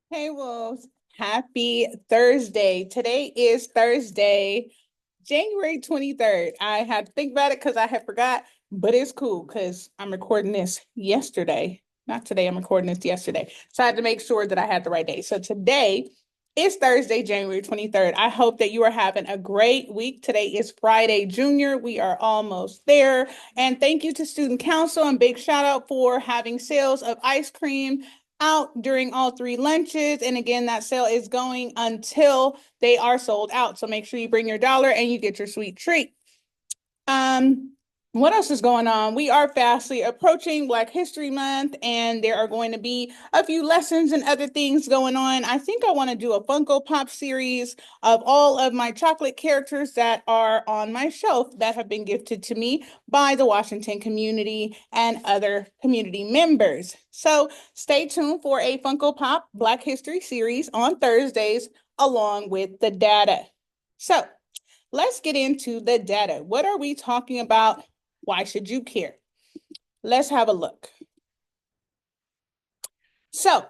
Hey, Wolves. Happy Thursday. Today is Thursday, January 23rd. I had to think about it because I had forgot, but it's cool because I'm recording this yesterday. Not today, I'm recording this yesterday. So I had to make sure that I had the right day. So today is Thursday, January 23rd. I hope that you are having a great week. Today is Friday Junior. We are almost there. And thank you to Student Council and big shout out for having sales of ice cream out during all three lunches. And again, that sale is going until they are sold out. So make sure you bring your dollar and you get your sweet treat. Um, what else is going on? We are fastly approaching Black History Month, and there are going to be a few lessons and other things going on. I think I want to do a Funko Pop series of all of my chocolate characters that are on my shelf that have been gifted to me by the Washington community and other community members. So stay tuned for a Funko Pop Black History series on Thursdays along with the data. So let's get into the data. What are we talking about? Why should you care? Let's have a look. So,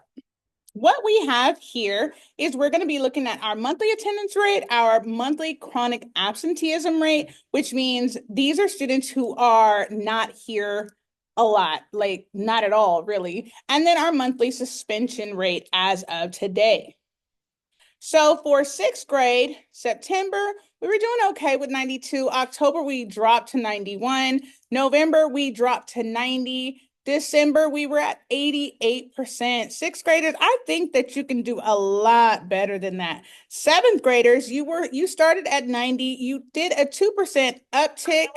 what we have here is we're going to be looking at our monthly attendance rate, our monthly chronic absenteeism rate, which means these are students who are not here a lot, like not at all, really. And then our monthly suspension rate as of today. So for sixth grade, September, we were doing okay with 92. October, we dropped to 91. November, we dropped to 90. December, we were at 88%. Sixth graders, I think that you can do a lot better than that. Seventh graders, you started at 90, you did a 2% uptick,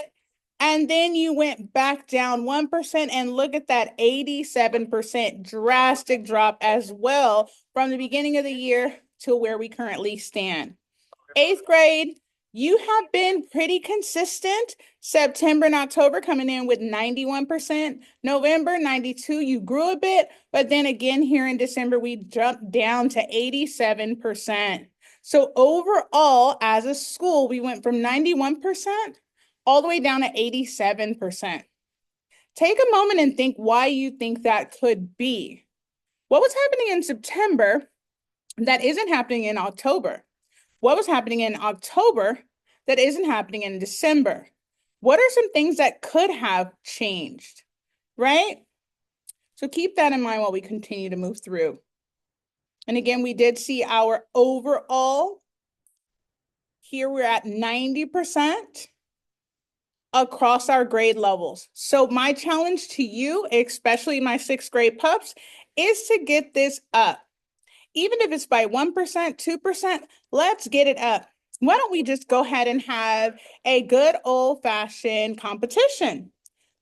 and then you went back down 1%, and look at that 87% drastic drop as well from the beginning of the year to where we currently stand. Eighth grade, you have been pretty consistent. September and October coming in with 91%. November, 92, you grew a bit, but then again here in December, we jumped down to 87%. So overall, as a school, we went from 91% all the way down to 87%. Take a moment and think why you think that could be. What was happening in September that isn't happening in October? What was happening in October that isn't happening in December? What are some things that could have changed, right? So keep that in mind while we continue to move through. And again, we did see our overall, here we're at 90% across our grade levels. So my challenge to you, especially my sixth grade pups, is to get this up. Even if it's by 1%, 2%, let's get it up. Why don't we just go ahead and have a good old-fashioned competition?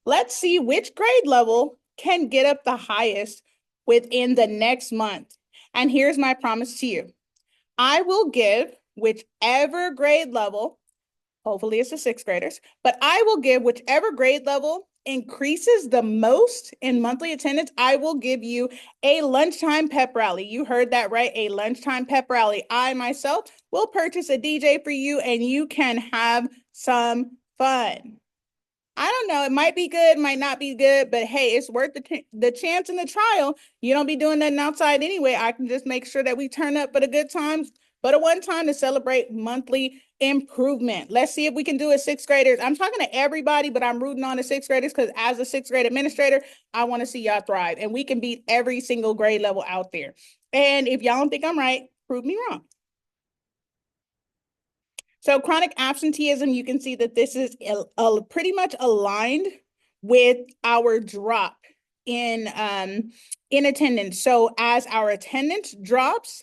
Let's see which grade level can get up the highest within the next month. And here's my promise to you. I will give whichever grade level, hopefully it's the sixth graders, but I will give whichever grade level increases the most in monthly attendance. I will give you a lunchtime pep rally. You heard that right, a lunchtime pep rally. I myself will purchase a DJ for you and you can have some fun. I don't know, it might be good, might not be good, but hey, it's worth the chance and the trial. You don't be doing nothing outside anyway. I can just make sure that we turn up but a good time, but a one time to celebrate monthly improvement. Let's see if we can do it, sixth graders. I'm talking to everybody, but I'm rooting on the sixth graders because as a sixth grade administrator, I want to see y'all thrive and we can beat every single grade level out there. And if y'all don't think I'm right, prove me wrong. So chronic absenteeism, you can see that this is pretty much aligned with our drop in attendance. So as our attendance drops,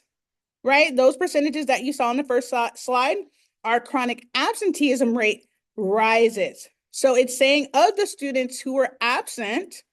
right, those percentages that you saw on the first slide, our chronic absenteeism rate rises. So it's saying of the students who were absent,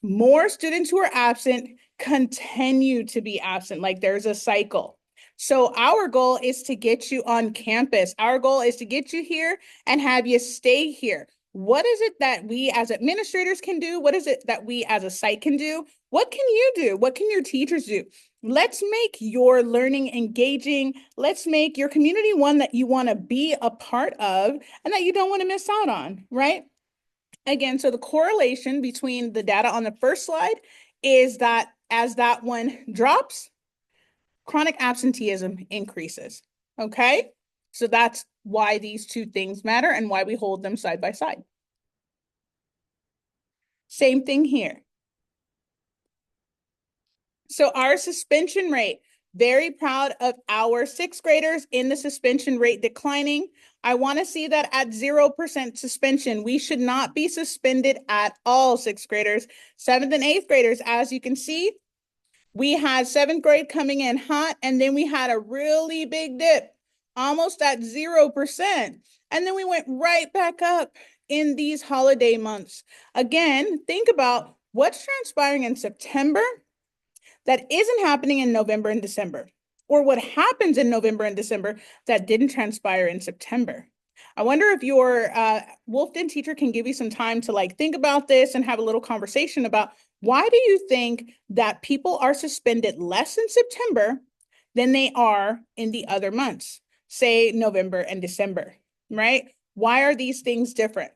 more students who are absent continue to be absent. Like there's a cycle. So our goal is to get you on campus. Our goal is to get you here and have you stay here. What is it that we as administrators can do? What is it that we as a site can do? What can you do? What can your teachers do? Let's make your learning engaging. Let's make your community one that you want to be a part of and that you don't want to miss out on, right? Again, so the correlation between the data on the first slide is that as that one drops, chronic absenteeism increases. Okay? So that's why these two things matter and why we hold them side by side. Same thing here. So our suspension rate, very proud of our sixth graders in the suspension rate declining. I want to see that at 0% suspension. We should not be suspended at all, sixth graders. Seventh and eighth graders, as you can see, we had seventh grade coming in hot, and then we had a really big dip, almost at 0%. And then we went right back up in these holiday months. Again, think about what's transpiring in September that isn't happening in November and December, or what happens in November and December that didn't transpire in September. I wonder if your Wolfden teacher can give you some time to like think about this and have a little conversation about why do you think that people are suspended less in September than they are in the other months, say November and December, right? Why are these things different?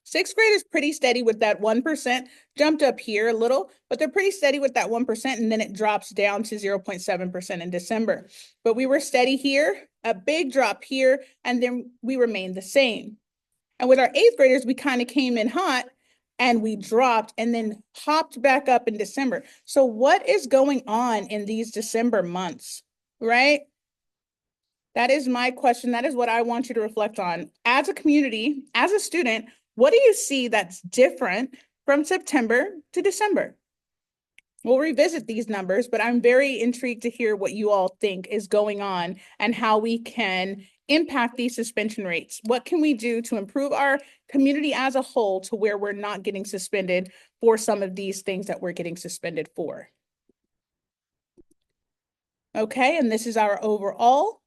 Sixth grade is pretty steady with that 1%, jumped up here a little, but they're pretty steady with that 1%, and then it drops down to 0.7% in December. But we were steady here, a big drop here, and then we remained the same. And with our eighth graders, we kind of came in hot and we dropped and then hopped back up in December. So what is going on in these December months, right? That is my question. That is what I want you to reflect on. As a community, as a student, what do you see that's different from September to December? We'll revisit these numbers, but I'm very intrigued to hear what you all think is going on and how we can impact these suspension rates. What can we do to improve our community as a whole to where we're not getting suspended for some of these things that we're getting suspended for? Okay, and this is our overall.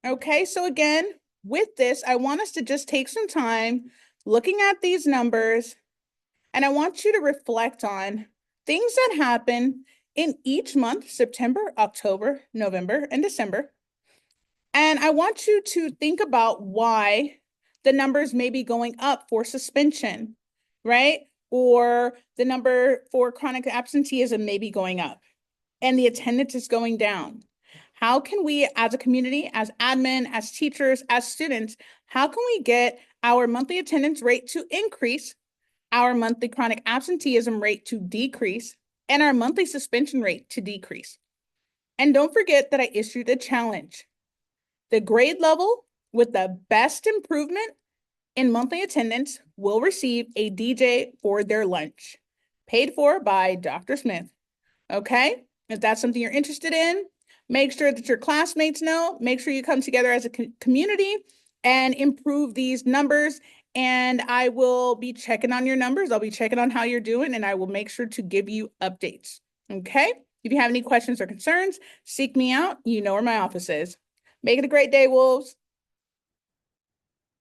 Okay, so again, with this, I want us to just take some time looking at these numbers, and I want you to reflect on things that happen in each month, September, October, November, and December. And I want you to think about why the numbers may be going up for suspension, right? Or the number for chronic absenteeism may be going up and the attendance is going down. How can we, as a community, as admin, as teachers, as students, how can we get our monthly attendance rate to increase, our monthly chronic absenteeism rate to decrease, and our monthly suspension rate to decrease? And don't forget that I issued a challenge. The grade level with the best improvement in monthly attendance will receive a DJ for their lunch, paid for by Dr. Smith. Okay? If that's something you're interested in, make sure that your classmates know. Make sure you come together as a community and improve these numbers. And I will be checking on your numbers. I'll be checking on how you're doing, and I will make sure to give you updates. Okay? If you have any questions or concerns, seek me out. You know where my office is. Make it a great day, Wolves.